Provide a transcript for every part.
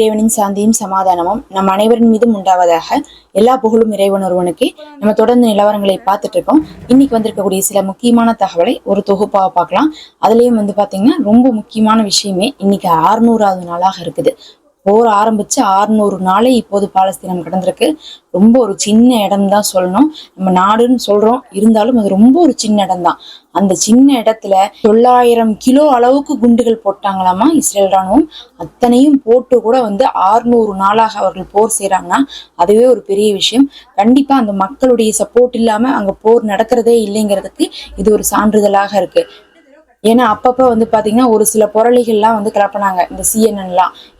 இறைவனின் சாந்தியும் சமாதானமும் நம் அனைவரின் மீதும் உண்டாவதாக. எல்லா புகழும் இறைவன் ஒருவனுக்கு. நம்ம தொடர்ந்து நிலவரங்களை பார்த்துட்டு இருக்கோம். இன்னைக்கு வந்திருக்கக்கூடிய சில முக்கியமான தகவலை ஒரு தொகுப்பாக பார்க்கலாம். அதுலயும் பாத்தீங்கன்னா ரொம்ப முக்கியமான விஷயமே இன்னைக்கு 600வது நாளாக இருக்குது. போர் ஆரம்பிச்சு 600 நாளே இப்போது பாலஸ்தீனம் கடந்திருக்கு. ரொம்ப ஒரு சின்ன இடம் தான் சொல்லணும். நம்ம நாடுன்னு சொல்றோம், இருந்தாலும் அது ரொம்ப ஒரு சின்ன இடம் தான். அந்த சின்ன இடத்துல 900 கிலோ அளவுக்கு குண்டுகள் போட்டாங்களாமா இஸ்ரேல் ராணுவம். அத்தனையும் போட்டு கூட 600 நாளாக அவர்கள் போர் செய்யறாங்கன்னா அதுவே ஒரு பெரிய விஷயம். கண்டிப்பா அந்த மக்களுடைய சப்போர்ட் இல்லாம அங்க போர் நடக்கிறதே இல்லைங்கிறதுக்கு இது ஒரு சான்றிதழாக இருக்கு. ஏன்னா அப்பப்ப பாத்தீங்கன்னா ஒரு சில போராளிகள்லாம் கிளப்பினாங்க. இந்த CNN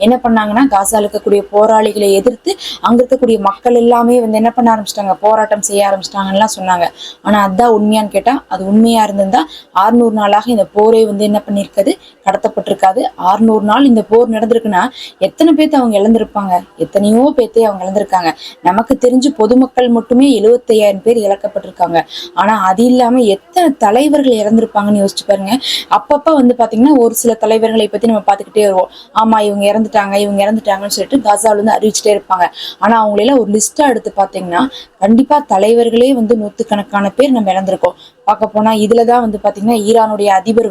என்ன பண்ணாங்கன்னா, காசால இருக்கக்கூடிய போராளிகளை எதிர்த்து அங்க இருக்கக்கூடிய மக்கள் எல்லாமே என்ன பண்ண ஆரம்பிச்சிட்டாங்க, போராட்டம் செய்ய ஆரம்பிச்சிட்டாங்கன்னு சொன்னாங்க. ஆனா அதான் உண்மையான்னு கேட்டா அது உண்மையா இருந்திருந்தா 600 நாளாக இந்த போரே என்ன பண்ணிருக்காது, கடத்தப்பட்டிருக்காது. 600 நாள் இந்த போர் நடந்திருக்குன்னா எத்தனை பேர்த்து அவங்க இழந்திருப்பாங்க, எத்தனையோ பேர்த்தை அவங்க இழந்திருக்காங்க. நமக்கு தெரிஞ்சு பொதுமக்கள் மட்டுமே 75,000 பேர் இழக்கப்பட்டிருக்காங்க. ஆனா அது இல்லாம எத்தனை தலைவர்கள் இறந்திருப்பாங்கன்னு யோசிச்சு பாருங்க. அப்பப்ப பாத்தீங்கன்னா ஒரு சில தலைவர்களை பத்தி நம்ம பாத்துக்கிட்டே வருவோம். ஆமா இவங்க இறந்துட்டாங்கன்னு சொல்லிட்டு காசால அறிவிச்சுட்டே இருப்பாங்க. ஆனா அவங்களெல்லாம் ஒரு லிஸ்டா எடுத்து பாத்தீங்கன்னா கண்டிப்பா தலைவர்களே நூத்துக்கணக்கான பேர் நம்ம இழந்திருக்கோம். பார்க்க போனா இதுலதான் பாத்தீங்கன்னா ஈரானுடைய அதிபர்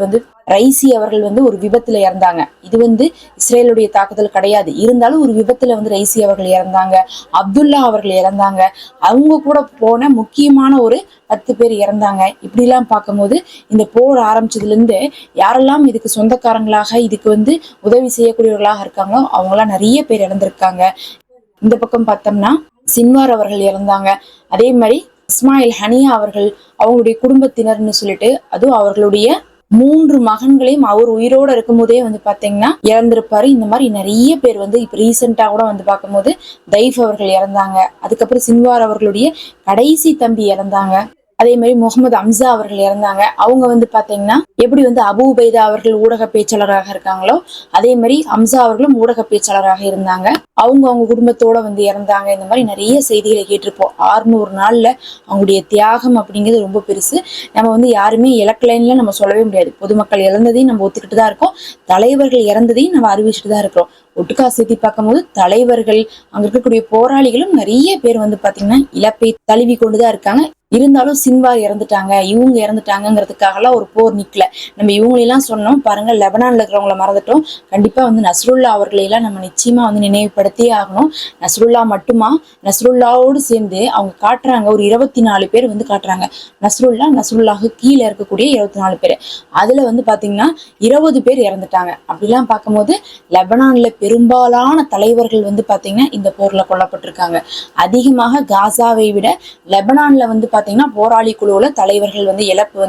ரைசி அவர்கள் ஒரு விபத்துல இறந்தாங்க. இது இஸ்ரேலுடைய தாக்குதல் கிடையாது, இருந்தாலும் ஒரு விபத்துல ரைசி அவர்கள் இறந்தாங்க. அப்துல்லா அவர்கள் இறந்தாங்க. அவங்க கூட போன முக்கியமான ஒரு 10 பேர் இறந்தாங்க. இப்படி எல்லாம் பார்க்கும்போது இந்த போர் ஆரம்பிச்சதுல இருந்து யாரெல்லாம் இதுக்கு சொந்தக்காரங்களாக இதுக்கு உதவி செய்யக்கூடியவர்களாக இருக்காங்களோ அவங்க எல்லாம் நிறைய பேர் இறந்திருக்காங்க. இந்த பக்கம் பார்த்தோம்னா சின்வார் அவர்கள் இறந்தாங்க. அதே மாதிரி இஸ்மாயில் ஹனியா அவர்கள், அவங்களுடைய குடும்பத்தினர்னு சொல்லிட்டு அதுவும் அவர்களுடைய 3 மகன்களையும் அவர் உயிரோட இருக்கும் போதே பாத்தீங்கன்னா இறந்திருப்பாரு. இந்த மாதிரி நிறைய பேர் இப்ப ரீசெண்டா கூட பார்க்கும்போது தைஃப் அவர்கள் இறந்தாங்க. அதுக்கப்புறம் சின்வார் அவர்களுடைய கடைசி தம்பி இறந்தாங்க. அதே மாதிரி முகமது அம்சா அவர்கள் இறந்தாங்க. அவங்க பாத்தீங்கன்னா எப்படி அபு உபைதா அவர்கள் ஊடக பேச்சாளராக இருக்காங்களோ அதே மாதிரி அம்சா அவர்களும் ஊடக பேச்சாளராக இருந்தாங்க. அவங்க குடும்பத்தோட இறந்தாங்க. இந்த மாதிரி நிறைய செய்திகளை கேட்டிருப்போம். 600 நாள்ல அவங்களுடைய தியாகம் அப்படிங்கிறது ரொம்ப பெருசு. நம்ம யாருமே இலக்கலைன்ல நம்ம சொல்லவே முடியாது. பொதுமக்கள் இறந்ததையும் நம்ம ஒத்துக்கிட்டு தான் இருக்கோம், தலைவர்கள் இறந்ததையும் நம்ம அறிவிச்சுட்டு தான் இருக்கிறோம். ஒட்டுக்கா சேர்த்தி பார்க்கும்போது தலைவர்கள், அங்க இருக்கக்கூடிய போராளிகளும் நிறைய பேர் பாத்தீங்கன்னா இழப்பை தழுவி கொண்டுதான் இருக்காங்க. இருந்தாலும் சின்வார் இறந்துட்டாங்க, இவங்க இறந்துட்டாங்கிறதுக்காகலாம் ஒரு போர் நிக்கல. நம்ம இவங்களெல்லாம் சொன்னோம் பாருங்க, லெபனான்ல இருக்கிறவங்கள மறந்துட்டோம். கண்டிப்பா நஸ்ருல்லா அவர்களை எல்லாம் நம்ம நிச்சயமா நினைவுபடுத்தியே ஆகணும். நஸ்ருல்லா மட்டுமா, நஸ்ருல்லாவோடு சேர்ந்து அவங்க காட்டுறாங்க ஒரு 24 பேர் காட்டுறாங்க. நஸ்ருல்லாவுக்கு கீழே இருக்கக்கூடிய 24 பேர். அதுல பாத்தீங்கன்னா 20 பேர் இறந்துட்டாங்க. அப்படிலாம் பார்க்கும்போது லெபனான்ல பெரும்பாலான தலைவர்கள் பாத்தீங்கன்னா இந்த போர்ல கொல்லப்பட்டிருக்காங்க. அதிகமாக காசாவை விட லெபனான்ல பாத்தீங்கன்னா போராளி குழுவுல தலைவர்கள் இழப்பு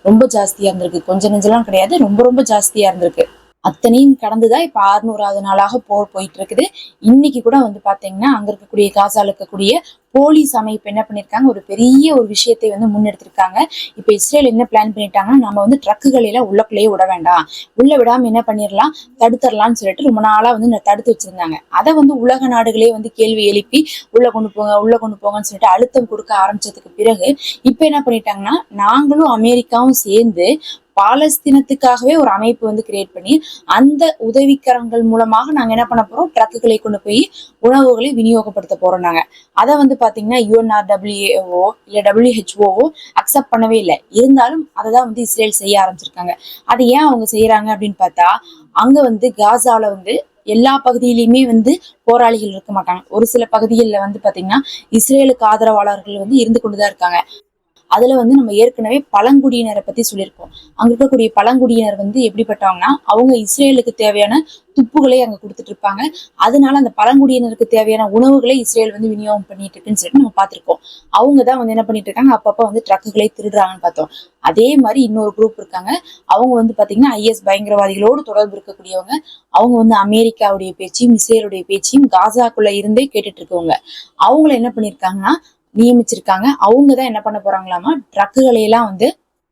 ரொம்ப ஜாஸ்தியா இருந்திருக்கு. கொஞ்சம் நெஞ்செல்லாம் கிடையாது, ரொம்ப ரொம்ப ஜாஸ்தியா இருந்திருக்கு. அத்தனையும் கடந்துதான் இப்ப 600வது நாளாக போர் போயிட்டு இருக்குது. இன்னைக்கு கூட பாத்தீங்கன்னா அங்க இருக்கக்கூடிய காசால இருக்கக்கூடிய போலீஸ் அமைப்பு என்ன பண்ணிருக்காங்க, ஒரு பெரிய ஒரு விஷயத்தை முன்னெடுத்திருக்காங்க. இப்ப இஸ்ரேல் என்ன பிளான் பண்ணிட்டாங்கன்னா, நம்ம ட்ரக்குகளை எல்லாம் உள்ளக்குள்ளேயே விட வேண்டாம், உள்ள விடாம என்ன பண்ணிடலாம், தடுத்துடலாம்னு சொல்லிட்டு ரொம்ப நாளா தடுத்து வச்சிருந்தாங்க. அதை உலக நாடுகளே கேள்வி எழுப்பி உள்ள கொண்டு போங்கன்னு சொல்லிட்டு அழுத்தம் கொடுக்க ஆரம்பிச்சதுக்கு பிறகு இப்ப என்ன பண்ணிட்டாங்கன்னா, நாங்களும் அமெரிக்காவும் சேர்ந்து பாலஸ்தீனத்துக்காகவே ஒரு அமைப்பு கிரியேட் பண்ணி அந்த உதவிக்கரங்கள் மூலமாக நாங்க என்ன பண்ண போறோம், ட்ரக்குகளை கொண்டு போய் உணவுகளை விநியோகப்படுத்த போறோம். நாங்க அதை பாத்தீங்கன்னா UNRWA இல்ல WHO அக்செப்ட் பண்ணவே இல்லை. இருந்தாலும் அதைதான் இஸ்ரேல் செய்ய ஆரம்பிச்சிருக்காங்க. அது ஏன் அவங்க செய்யறாங்க அப்படின்னு பார்த்தா, அங்க காசால எல்லா பகுதியிலுமே போராளிகள் இருக்க மாட்டாங்க. ஒரு சில பகுதிகளில் பாத்தீங்கன்னா இஸ்ரேலுக்கு ஆதரவாளர்கள் இருந்து கொண்டுதான் இருக்காங்க. அதுல நம்ம ஏற்கனவே பழங்குடியினரை பத்தி சொல்லியிருக்கோம். அங்க இருக்கக்கூடிய பழங்குடியினர் எப்படிப்பட்டவங்கன்னா, அவங்க இஸ்ரேலுக்கு தேவையான துப்புகளை அங்க கொடுத்துட்டு இருப்பாங்க. அதனால அந்த பழங்குடியினருக்கு தேவையான உணவுகளை இஸ்ரேல் விநியோகம் பண்ணிட்டு இருக்குன்னு சொல்லிட்டு நம்ம பார்த்திருக்கோம். அவங்கதான் என்ன பண்ணிட்டு இருக்காங்க, அப்பப்ப ட்ரக்குகளை திருடுறாங்கன்னு பார்த்தோம். அதே மாதிரி இன்னொரு குரூப் இருக்காங்க. அவங்க பாத்தீங்கன்னா IS பயங்கரவாதிகளோடு தொடர்பு இருக்கக்கூடியவங்க. அவங்க அமெரிக்காவுடைய பேச்சையும் இஸ்ரேலுடைய பேச்சையும் காசாக்குள்ள இருந்தே கேட்டுட்டு இருக்கவங்க. அவங்கள என்ன பண்ணிருக்காங்கன்னா நியமிச்சிருக்காங்க. அவங்கதான் என்ன பண்ண போறாங்களாமா, ட்ரக்குகளை எல்லாம்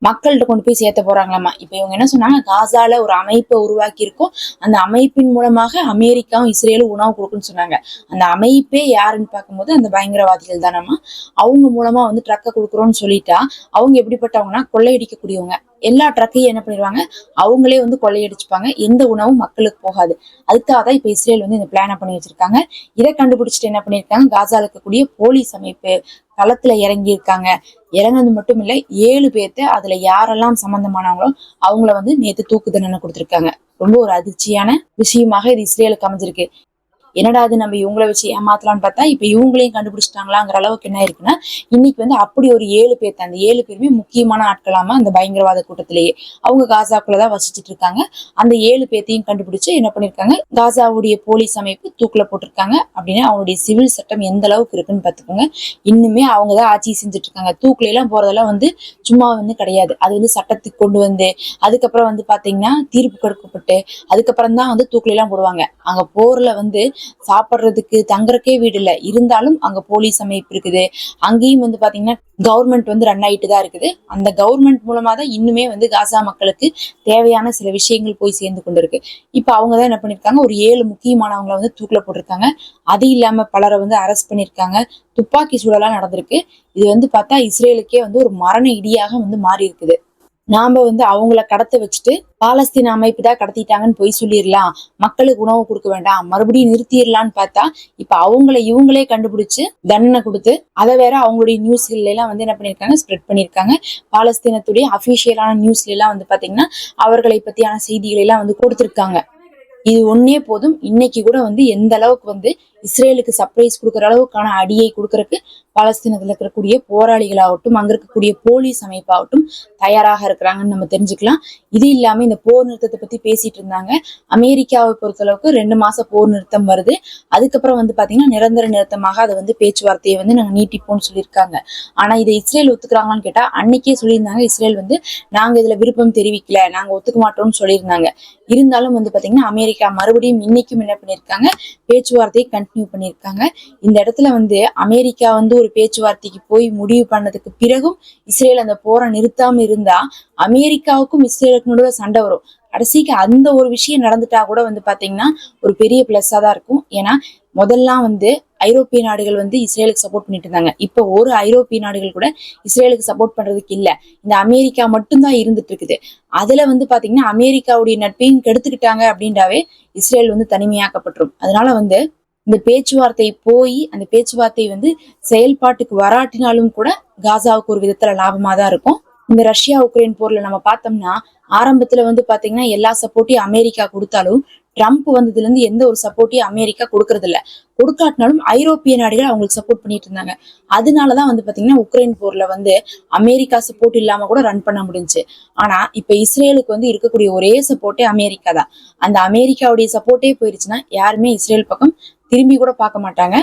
மக்கள்கிட்ட கொண்டு போய் சேர்த்த போறாங்களாமா. இப்ப இவங்க என்ன சொன்னாங்க, காசால ஒரு அமைப்பை உருவாக்கி இருக்கோம், அந்த அமைப்பின் மூலமாக அமெரிக்காவும் இஸ்ரேலும் உணவு கொடுக்குன்னு சொன்னாங்க. அந்த அமைப்பே யாருன்னு பார்க்கும்போது அந்த பயங்கரவாதிகள் தானமா. அவங்க மூலமா ட்ரக்கை கொடுக்குறோம்னு சொல்லிட்டா அவங்க எப்படிப்பட்டவங்கன்னா கொள்ளையடிக்கக்கூடியவங்க. எல்லா ட்ரக்கையும் என்ன பண்ணிடுவாங்க, அவங்களே வந்து கொள்ளையடிச்சுப்பாங்க. எந்த உணவும் மக்களுக்கு போகாது. அதுக்காக தான் இப்ப இஸ்ரேல் வந்து இந்த பிளான பண்ணி வச்சிருக்காங்க. இதை கண்டுபிடிச்சிட்டு என்ன பண்ணிருக்காங்க, காசால இருக்கக்கூடிய போலீஸ் அமைப்பு களத்துல இறங்கி இருக்காங்க. இறங்குனது மட்டும் இல்ல, 7 பேர்த்த அதுல யாரெல்லாம் சம்பந்தமானவங்களோ அவங்கள வந்து நேத்து தூக்கு தண்டனை கொடுத்திருக்காங்க. ரொம்ப ஒரு அதிர்ச்சியான விஷயமாக இது இஸ்ரேலுக்கு அமைஞ்சிருக்கு. என்னடா அது, நம்ம இவங்கள வச்சு ஏமாத்தலாம்னு பார்த்தா இப்ப இவங்களையும் கண்டுபிடிச்சிட்டாங்களாங்கிற அளவுக்கு என்ன இருக்குன்னா, இன்னைக்கு வந்து அப்படி ஒரு 7 பேர், அந்த 7 பேருமே முக்கியமான ஆட்களாம அந்த பயங்கரவாத கூட்டத்திலேயே அவங்க காசாக்குள்ளதான் வசிச்சுட்டு இருக்காங்க. அந்த 7 பேர்த்தையும் கண்டுபிடிச்சு என்ன பண்ணிருக்காங்க, காசாவுடைய போலீஸ் அமைப்பு தூக்குல போட்டிருக்காங்க. அப்படின்னு அவங்களுடைய சிவில் சட்டம் எந்த அளவுக்கு இருக்குன்னு பாத்துக்கோங்க. இன்னுமே அவங்கதான் ஆட்சி செஞ்சுட்டு இருக்காங்க. தூக்குல எல்லாம் போறதெல்லாம் வந்து சும்மா வந்து கிடையாது. அது வந்து சட்டத்துக்கு கொண்டு வந்து அதுக்கப்புறம் வந்து பாத்தீங்கன்னா தீர்ப்பு கொடுக்கப்பட்டு அதுக்கப்புறம் தான் வந்து தூக்குல எல்லாம் போடுவாங்க. அங்க போர்ல வந்து சாப்பிட்றதுக்கு தங்குறக்கே வீடு இல்ல, இருந்தாலும் அங்க போலீஸ் அமைப்பு இருக்குது. அங்கேயும் வந்து பாத்தீங்கன்னா கவர்மெண்ட் வந்து ரன் ஆயிட்டு தான் இருக்குது. அந்த கவர்மெண்ட் மூலமா தான் இன்னுமே வந்து காசா மக்களுக்கு தேவையான சில விஷயங்கள் போய் சேர்ந்து கொண்டு இருக்கு. இப்ப அவங்கதான் என்ன பண்ணிருக்காங்க, ஒரு 7 முக்கியமானவங்களை வந்து தூக்குல போட்டிருக்காங்க. அது இல்லாம பலரை வந்து அரெஸ்ட் பண்ணிருக்காங்க. துப்பாக்கி சூழலாம் நடந்திருக்கு. இது வந்து பார்த்தா இஸ்ரேலுக்கே வந்து ஒரு மரண இடியாக வந்து மாறி இருக்குது. நாம வந்து அவங்கள கடத்த வச்சுட்டு பாலஸ்தீன அமைப்பு தான் கடத்திட்டாங்கன்னு போய் சொல்லிடலாம், மக்களுக்கு உணவு கொடுக்க வேண்டாம், மறுபடியும் நிறுத்திடலான்னு பார்த்தா இப்ப அவங்கள இவங்களே கண்டுபிடிச்சு தண்டனை கொடுத்து அதை வேற அவங்களுடைய நியூஸ்ல எல்லாம் வந்து என்ன பண்ணிருக்காங்க, ஸ்ப்ரெட் பண்ணிருக்காங்க. பாலஸ்தீனத்துடைய அபிஷியலான நியூஸ்ல எல்லாம் வந்து பாத்தீங்கன்னா அவர்களை பத்தியான செய்திகளை எல்லாம் வந்து கொடுத்திருக்காங்க. இது ஒன்னே போதும், இன்னைக்கு கூட வந்து எந்த அளவுக்கு வந்து இஸ்ரேலுக்கு சர்ப்ரைஸ் கொடுக்குற அளவுக்கான அடியை கொடுக்கறதுக்கு பாலஸ்தீனத்துல இருக்கக்கூடிய போராளிகளாகட்டும் அங்க இருக்கக்கூடிய போலீஸ் அமைப்பாகட்டும் தயாராக இருக்கிறாங்கன்னு நம்ம தெரிஞ்சுக்கலாம். இது இல்லாம இந்த போர் நிறுத்தத்தை பத்தி பேசிட்டு இருந்தாங்க. அமெரிக்காவை பொறுத்தளவுக்கு 2 மாசம் போர் நிறுத்தம் வருது. அதுக்கப்புறம் வந்து பாத்தீங்கன்னா நிரந்தர நிறுத்தமாக அதை வந்து பேச்சுவார்த்தையை வந்து நாங்க நீட்டிப்போம்னு சொல்லியிருக்காங்க. ஆனா இதை இஸ்ரேல் ஒத்துக்கிறாங்களான்னு கேட்டா அன்னைக்கே சொல்லியிருந்தாங்க இஸ்ரேல் வந்து நாங்க இதுல விருப்பம் தெரிவிக்கல, நாங்க ஒத்துக்க மாட்டோம்னு சொல்லியிருந்தாங்க. இருந்தாலும் வந்து பாத்தீங்கன்னா அமெரிக்கா மறுபடியும் இன்னைக்கும் என்ன பண்ணிருக்காங்க, பேச்சுவார்த்தையை கண்டினியூ பண்ணிருக்காங்க. இந்த இடத்துல வந்து அமெரிக்கா வந்து ஒரு பேச்சுவார்த்தைக்கு போய் முடிவு பண்ணதுக்கு பிறகும் இஸ்ரேல் அந்த போரை நிறுத்தாம இருந்தா அமெரிக்காவுக்கும் இஸ்ரேலுக்கு நடுவே சண்டை வரும். கடைசிக்கு அந்த ஒரு விஷயம் நடந்துட்டா கூட வந்து பாத்தீங்கன்னா ஒரு பெரிய பிளஸ்ஸா தான் இருக்கும். ஏன்னா முதல்லாம் வந்து ஐரோப்பிய நாடுகள் வந்து இஸ்ரேலுக்கு சப்போர்ட் பண்ணிட்டு இருந்தாங்க. இப்ப ஒரு ஐரோப்பிய நாடுகள் கூட இஸ்ரேலுக்கு சப்போர்ட் பண்றதுக்கு இல்ல, இந்த அமெரிக்கா மட்டும்தான் இருந்துட்டு இருக்குது. அதுல வந்து பாத்தீங்கன்னா அமெரிக்காவுடைய நட்பையும் கெடுத்துக்கிட்டாங்க அப்படின்றாவே இஸ்ரேல் வந்து தனிமையாக்கப்பட்டுரும். அதனால வந்து இந்த பேச்சுவார்த்தை போய் அந்த பேச்சுவார்த்தை வந்து செயல்பாட்டுக்கு வராட்டினாலும் கூட காசாவுக்கு ஒரு விதத்துல லாபமா தான் இருக்கும். இந்த ரஷ்யா உக்ரைன் போர்ல நம்ம பார்த்தோம்னா ஆரம்பத்துல வந்து பாத்தீங்கன்னா எல்லா சப்போர்ட்டையும் அமெரிக்கா கொடுத்தாலும் ட்ரம்ப் வந்ததுல இருந்து எந்த ஒரு சப்போர்ட்டையும் அமெரிக்கா கொடுக்கறது இல்ல. கொடுக்காட்டினாலும் ஐரோப்பிய நாடுகள் அவங்களுக்கு சப்போர்ட் பண்ணிட்டு இருந்தாங்க. அதனாலதான் வந்து பாத்தீங்கன்னா உக்ரைன் போர்ல வந்து அமெரிக்கா சப்போர்ட் இல்லாம கூட ரன் பண்ண முடிஞ்சு. ஆனா இப்ப இஸ்ரேலுக்கு வந்து இருக்கக்கூடிய ஒரே சப்போர்ட்டே அமெரிக்கா தான். அந்த அமெரிக்காவுடைய சப்போர்ட்டே போயிருச்சுன்னா யாருமே இஸ்ரேல் பக்கம் திரும்பி கூட பார்க்க மாட்டாங்க.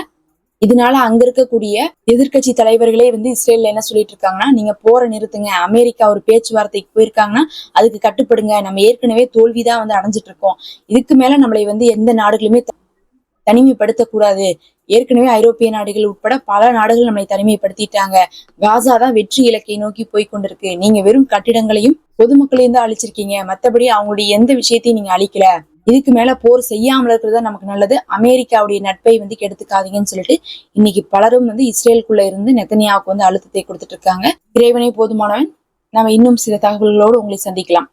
இதனால அங்க இருக்கக்கூடிய எதிர்கட்சி தலைவர்களே வந்து இஸ்ரேல்ல என்ன சொல்லிட்டு இருக்காங்கன்னா, நீங்க போற நிறுத்துங்க, அமெரிக்கா ஒரு பேச்சுவார்த்தைக்கு போயிருக்காங்கன்னா அதுக்கு கட்டுப்படுங்க, நம்ம ஏற்கனவே தோல்விதான் வந்து அடைஞ்சிட்டு இருக்கோம், இதுக்கு மேல நம்மளை வந்து எந்த நாடுகளுமே தனிமைப்படுத்த கூடாது, ஏற்கனவே ஐரோப்பிய நாடுகள் உட்பட பல நாடுகள் நம்மளை தனிமைப்படுத்திட்டாங்க, காசா தான் வெற்றி இலக்கை நோக்கி போய் கொண்டிருக்கு, நீங்க வெறும் கட்டிடங்களையும் பொதுமக்களையும் தான் அழிச்சிருக்கீங்க, மத்தபடி அவங்களுடைய எந்த விஷயத்தையும் நீங்க அழிக்கல, இதுக்கு மேல போர் செய்யாமல் இருக்கிறது நமக்கு நல்லது, அமெரிக்காவுடைய நட்பை வந்து கெடுத்துக்காதீங்கன்னு சொல்லிட்டு இன்னைக்கு பலரும் வந்து இஸ்ரேலுக்குள்ள இருந்து நெத்தனியாவுக்கு வந்து அழுத்தத்தை கொடுத்துட்டு இருக்காங்க. இறைவனே போதுமானவன். நம்ம இன்னும் சில தகவல்களோடு உங்களை சந்திக்கலாம்.